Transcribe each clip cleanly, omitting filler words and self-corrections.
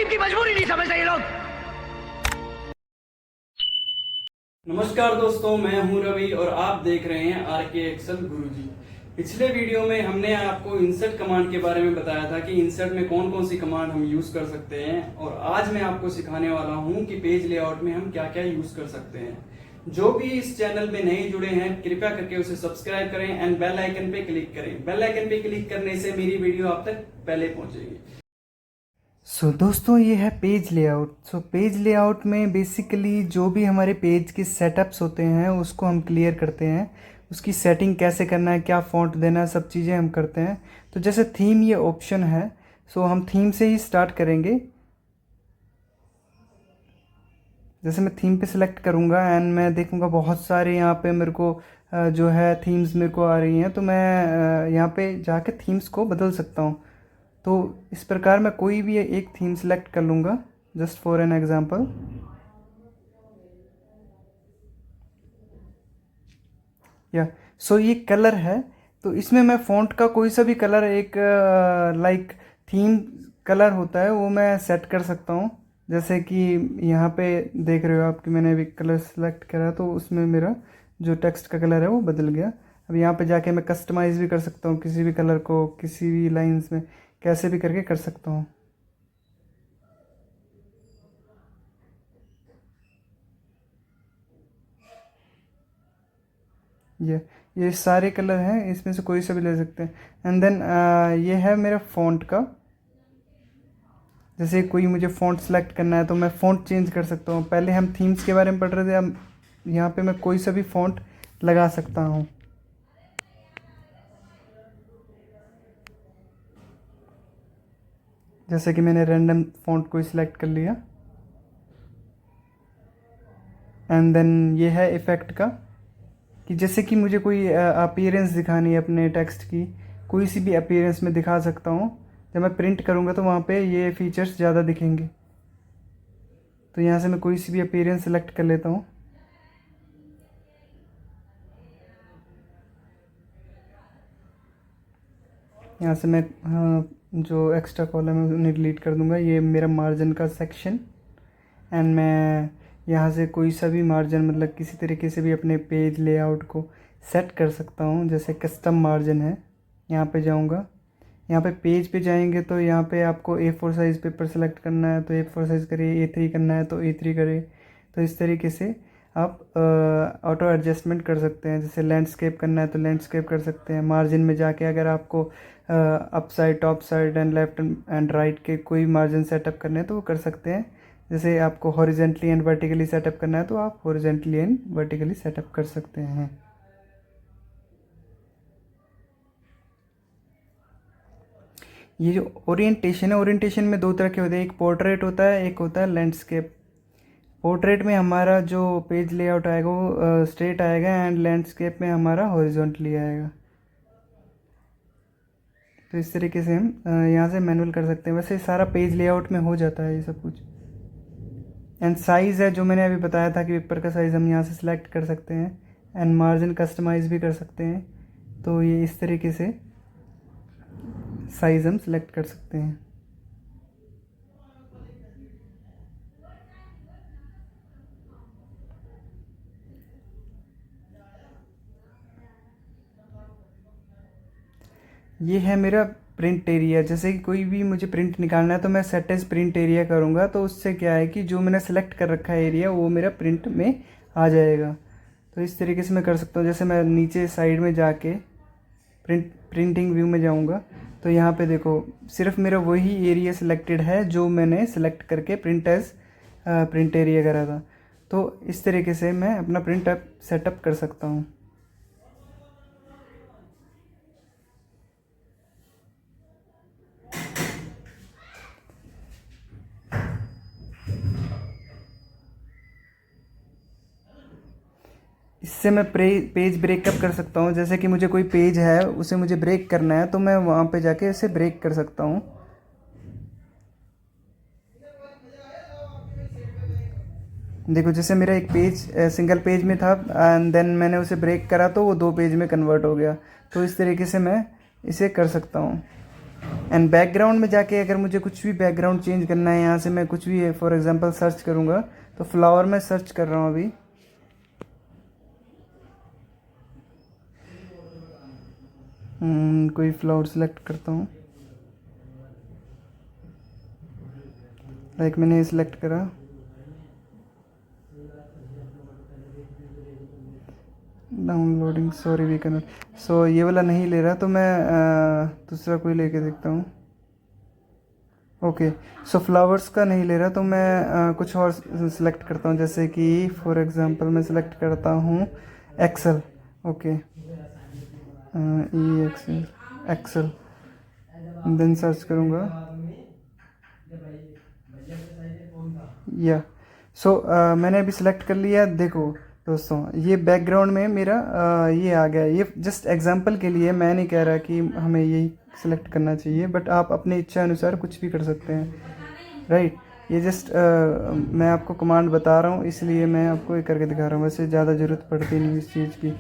गरीब की मजबूरी नहीं समझते ये लोग। नमस्कार दोस्तों, मैं हूं रवि और आप देख रहे हैं आरके एक्सेल गुरुजी। पिछले वीडियो में हमने आपको इंसर्ट कमांड के बारे में बताया था कि इंसर्ट में कौन कौन सी कमांड हम यूज कर सकते हैं, और आज मैं आपको सिखाने वाला हूं कि पेज लेआउट में हम क्या क्या यूज कर सकते हैं। जो भी इस चैनल में नए जुड़े हैं, कृपया करके उसे सब्सक्राइब करें एंड बेल आइकन पे क्लिक करें। बेल आइकन पे क्लिक करने से मेरी वीडियो आप तक पहले पहुंचेगी। दोस्तों, ये है पेज लेआउट। पेज लेआउट में बेसिकली जो भी हमारे पेज के सेटअप्स होते हैं उसको हम क्लियर करते हैं। उसकी सेटिंग कैसे करना है, क्या फ़ॉन्ट देना है, सब चीज़ें हम करते हैं। तो जैसे थीम ये ऑप्शन है, हम थीम से ही स्टार्ट करेंगे। जैसे मैं थीम पे सिलेक्ट करूँगा एंड मैं देखूँगा बहुत सारे यहाँ पे मेरे को जो है थीम्स मेरे को आ रही हैं, तो मैं यहाँ पे जाके थीम्स को बदल सकता हूँ। तो इस प्रकार मैं कोई भी एक थीम सेलेक्ट कर लूँगा, जस्ट फॉर एन एग्जांपल। ये कलर है, तो इसमें मैं फ़ॉन्ट का कोई सा भी कलर एक लाइक थीम कलर होता है वो मैं सेट कर सकता हूँ। जैसे कि यहाँ पे देख रहे हो आप कि मैंने अभी कलर सेलेक्ट करा, तो उसमें मेरा जो टेक्स्ट का कलर है वो बदल गया। अब यहाँ पे जाके मैं कस्टमाइज़ भी कर सकता हूँ किसी भी कलर को, किसी भी लाइंस में कैसे भी करके कर सकता हूँ। ये सारे कलर हैं, इसमें से कोई सा भी ले सकते हैं। एंड देन ये है मेरा फ़ॉन्ट का। जैसे कोई मुझे फ़ॉन्ट सेलेक्ट करना है तो मैं फ़ॉन्ट चेंज कर सकता हूँ। पहले हम थीम्स के बारे में पढ़ रहे थे, अब यहाँ पे मैं कोई सा भी फ़ॉन्ट लगा सकता हूँ। जैसे कि मैंने रैंडम फ़ॉन्ट को सिलेक्ट कर लिया। एंड देन ये है इफ़ेक्ट का, कि जैसे कि मुझे कोई अपीयरेंस दिखानी है अपने टेक्स्ट की, कोई सी भी अपीयरेंस में दिखा सकता हूँ। जब मैं प्रिंट करूँगा तो वहाँ पे ये फीचर्स ज़्यादा दिखेंगे। तो यहाँ से मैं कोई सी भी अपीयरेंस सेलेक्ट कर लेता हूँ। यहाँ से मैं जो एक्स्ट्रा कॉलम है उन्हें डिलीट कर दूँगा। ये मेरा मार्जिन का सेक्शन, एंड मैं यहाँ से कोई सा भी मार्जिन मतलब किसी तरीके से भी अपने पेज लेआउट को सेट कर सकता हूँ। जैसे कस्टम मार्जिन है, यहाँ पे जाऊँगा। यहाँ पे पेज पे जाएंगे तो यहाँ पे आपको A4 साइज़ पेपर सेलेक्ट करना है तो A4 साइज़ करिए, A3 करना है तो A3 करिए। तो इस तरीके से आप ऑटो एडजस्टमेंट कर सकते हैं। जैसे लैंडस्केप करना है तो लैंडस्केप कर सकते हैं। मार्जिन में जाके अगर आपको up side, top side and left and right के कोई मार्जिन सेटअप करने हैं तो वो कर सकते हैं। जैसे आपको हॉरिजेंटली एंड वर्टिकली सेटअप करना है तो आप हॉरिजेंटली एंड वर्टिकली सेटअप कर सकते हैं। ये जो ओरिएंटेशन है, ओरिएंटेशन में दो तरह के होते हैं, एक पोर्ट्रेट होता है, एक होता है लैंडस्केप। पोर्ट्रेट में हमारा जो पेज लेआउट आएगा वो स्ट्रेट आएगा, एंड लैंडस्केप में हमारा हॉरिजॉन्टली आएगा। तो इस तरीके से हम यहाँ से मैनुअल कर सकते हैं। वैसे सारा पेज लेआउट में हो जाता है ये सब कुछ। एंड साइज़ है जो मैंने अभी बताया था कि पेपर का साइज़ हम यहाँ से सिलेक्ट कर सकते हैं, एंड मार्जिन कस्टमाइज़ भी कर सकते हैं। तो ये इस तरीके से साइज़ हम सिलेक्ट कर सकते हैं। ये है मेरा प्रिंट एरिया। जैसे कि कोई भी मुझे प्रिंट निकालना है तो मैं सेट एज प्रिंट एरिया करूँगा, तो उससे क्या है कि जो मैंने सेलेक्ट कर रखा है एरिया वो मेरा प्रिंट में आ जाएगा। तो इस तरीके से मैं कर सकता हूँ। जैसे मैं नीचे साइड में जाके प्रिंटिंग व्यू में जाऊँगा तो यहाँ पे देखो सिर्फ मेरा वही एरिया सिलेक्टेड है जो मैंने सेलेक्ट करके प्रिंट एज प्रिंट एरिया करा था। तो इस तरीके से मैं अपना प्रिंट सेटअप कर सकता हूँ। इससे मैं पेज ब्रेकअप कर सकता हूँ। जैसे कि मुझे कोई पेज है उसे मुझे ब्रेक करना है तो मैं वहाँ पे जाके इसे ब्रेक कर सकता हूँ। देखो जैसे मेरा एक पेज सिंगल पेज में था एंड देन मैंने उसे ब्रेक करा तो वो 2 पेज में कन्वर्ट हो गया। तो इस तरीके से मैं इसे कर सकता हूँ। एंड बैकग्राउंड में जाके अगर मुझे कुछ भी बैकग्राउंड चेंज करना है, यहाँ से मैं कुछ भी फॉर एग्जांपल सर्च करूँगा, तो फ्लावर में सर्च कर रहा हूँ अभी। कोई फ्लावर सेलेक्ट करता हूँ, लाइक मैंने ये सिलेक्ट करा। Downloading, sorry we can not. So ये वाला नहीं ले रहा, तो मैं दूसरा कोई लेके देखता हूँ। ओके, सो फ्लावर्स का नहीं ले रहा, तो मैं कुछ और सिलेक्ट करता हूँ, जैसे कि फॉर एग्जांपल मैं सिलेक्ट करता हूँ एक्सेल। ओके, ई एक्सेल, एक्सेल, देन सर्च करूँगा या सो मैंने अभी सिलेक्ट कर लिया। देखो दोस्तों, ये बैकग्राउंड में मेरा ये आ गया। ये जस्ट एग्जांपल के लिए, मैं नहीं कह रहा कि हमें यही सिलेक्ट करना चाहिए, बट आप अपने इच्छा अनुसार कुछ भी कर सकते हैं, राइट। ये जस्ट मैं आपको कमांड बता रहा हूँ, इसलिए मैं आपको ये करके दिखा रहा हूँ, वैसे ज़्यादा ज़रूरत पड़ती नहीं इस चीज़ की।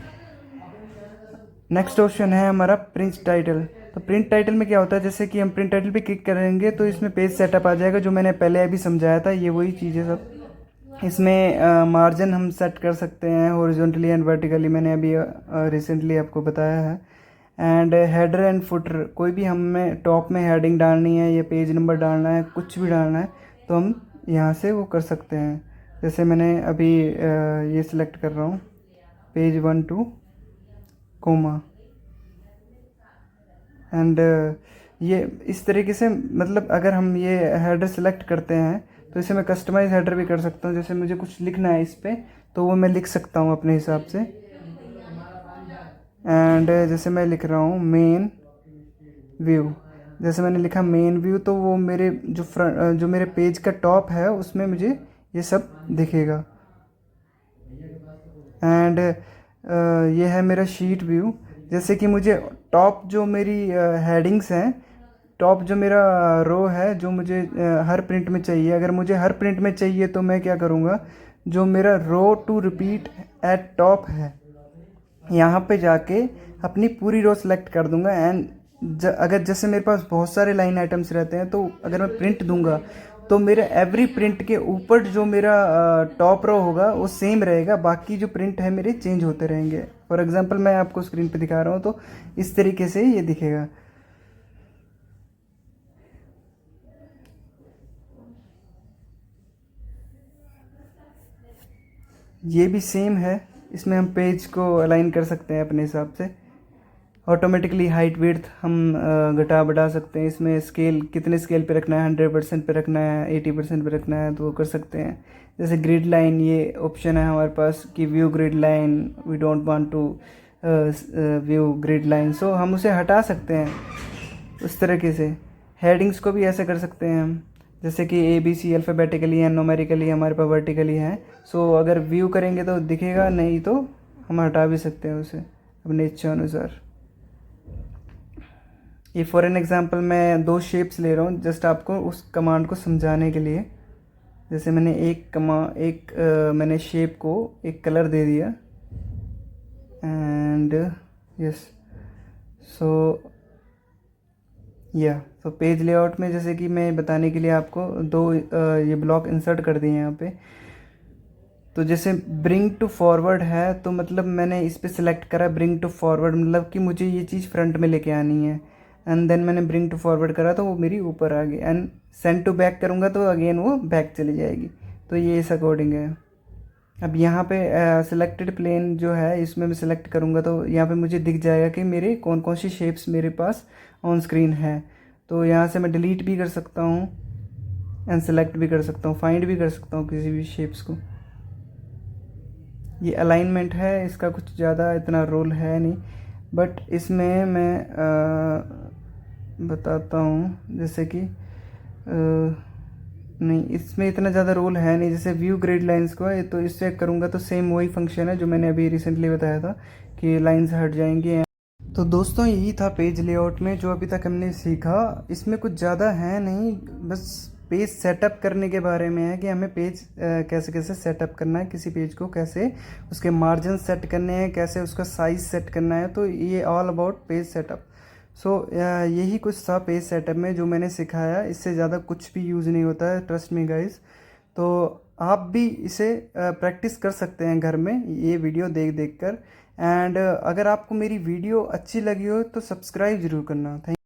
नेक्स्ट ऑप्शन है हमारा प्रिंट टाइटल। तो प्रिंट टाइटल में क्या होता है, जैसे कि हम प्रिंट टाइटल पे क्लिक करेंगे तो इसमें पेज सेटअप आ जाएगा, जो मैंने पहले अभी समझाया था। ये वही चीज़ है सब। इसमें मार्जिन हम सेट कर सकते हैं हॉरिजॉन्टली एंड वर्टिकली, मैंने अभी रिसेंटली आपको बताया है। एंड हेडर एंड फुटर, कोई भी हमें टॉप में हेडिंग डालनी है या पेज नंबर डालना है, कुछ भी डालना है, तो हम यहाँ से वो कर सकते हैं। जैसे मैंने अभी ये सिलेक्ट कर रहा हूँ, पेज 1 2 कोमा, एंड ये इस तरीके से, मतलब अगर हम ये हेडर सेलेक्ट करते हैं तो इसे मैं कस्टमाइज हेडर भी कर सकता हूँ। जैसे मुझे कुछ लिखना है इस पे, तो वो मैं लिख सकता हूँ अपने हिसाब से। एंड जैसे मैं लिख रहा हूँ मेन व्यू, जैसे मैंने लिखा मेन व्यू, तो वो मेरे जो मेरे पेज का टॉप है उसमें मुझे ये सब दिखेगा। एंड ये है मेरा शीट व्यू। जैसे कि मुझे टॉप जो मेरी हेडिंग्स हैं, टॉप जो मेरा रो है, जो मुझे हर प्रिंट में चाहिए, अगर मुझे हर प्रिंट में चाहिए तो मैं क्या करूँगा, जो मेरा रो टू रिपीट एट टॉप है, यहाँ पे जाके अपनी पूरी रो सेलेक्ट कर दूंगा। एंड अगर जैसे मेरे पास बहुत सारे लाइन आइटम्स रहते हैं, तो अगर मैं प्रिंट दूंगा तो मेरे एवरी प्रिंट के ऊपर जो मेरा टॉप रो होगा वो सेम रहेगा, बाकी जो प्रिंट है मेरे चेंज होते रहेंगे। फॉर एग्जांपल मैं आपको स्क्रीन पे दिखा रहा हूँ, तो इस तरीके से ये दिखेगा। ये भी सेम है, इसमें हम पेज को अलाइन कर सकते हैं अपने हिसाब से। ऑटोमेटिकली हाइट विड्थ हम घटा बढ़ा सकते हैं। इसमें स्केल कितने स्केल पे रखना है, 100% पे रखना है, 80% पे रखना है, तो वो कर सकते हैं। जैसे ग्रिड लाइन, ये ऑप्शन है हमारे पास कि view grid line, we don't want to view grid line, so हम उसे हटा सकते हैं उस तरीके से। हेडिंग्स को भी ऐसे कर सकते हैं हम, जैसे कि ABC अल्फ़ाबेटिकली या न्यूमेरिकली हमारे पास वर्टिकली है, सो अगर व्यू करेंगे तो दिखेगा, नहीं तो हम हटा भी सकते हैं उसे अपने इच्छा अनुसार। ये फॉर एन एग्जांपल मैं 2 शेप्स ले रहा हूँ जस्ट आपको उस कमांड को समझाने के लिए। जैसे मैंने मैंने शेप को एक कलर दे दिया, एंड यस, सो तो पेज लेआउट में जैसे कि मैं बताने के लिए आपको 2 ये ब्लॉक इंसर्ट कर दिए यहाँ पे। तो जैसे ब्रिंग टू फॉरवर्ड है, तो मतलब मैंने इस पे सिलेक्ट करा ब्रिंग टू फॉरवर्ड, मतलब कि मुझे ये चीज़ फ्रंट में लेके आनी है। एंड देन मैंने ब्रिंग टू फॉरवर्ड करा तो वो मेरी ऊपर आ गई। एंड सेंड टू बैक करूँगा तो अगेन वो बैक चली जाएगी। तो ये इस अकॉर्डिंग है। अब यहाँ पे सिलेक्टेड प्लेन जो है, इसमें मैं सिलेक्ट करूँगा तो यहाँ पे मुझे दिख जाएगा कि मेरे कौन कौन सी शेप्स मेरे पास ऑन स्क्रीन है। तो यहाँ से मैं डिलीट भी कर सकता हूँ एंड सेलेक्ट भी कर सकता हूँ, फाइंड भी कर सकता हूँ किसी भी शेप्स को। ये अलाइनमेंट है, इसका कुछ ज़्यादा इतना रोल है नहीं, बट इसमें मैं बताता हूँ। जैसे कि नहीं, इसमें इतना ज़्यादा रोल है नहीं। जैसे व्यू ग्रिड लाइंस को है, तो इससे करूँगा तो सेम वही फंक्शन है जो मैंने अभी रिसेंटली बताया था कि लाइंस हट जाएंगी। तो दोस्तों, यही था पेज लेआउट में जो अभी तक हमने सीखा। इसमें कुछ ज़्यादा है नहीं, बस पेज सेटअप करने के बारे में है कि हमें पेज कैसे कैसे सेटअप करना है, किसी पेज को कैसे उसके मार्जिन सेट करने हैं, कैसे उसका साइज़ सेट करना है। तो ये ऑल अबाउट पेज सेटअप। सो यही कुछ था पेज सेटअप में जो मैंने सिखाया, इससे ज़्यादा कुछ भी यूज़ नहीं होता है, ट्रस्ट मी गाइस। तो आप भी इसे प्रैक्टिस कर सकते हैं घर में ये वीडियो देख देख कर। एंड अगर आपको मेरी वीडियो अच्छी लगी हो तो सब्सक्राइब ज़रूर करना। थैंक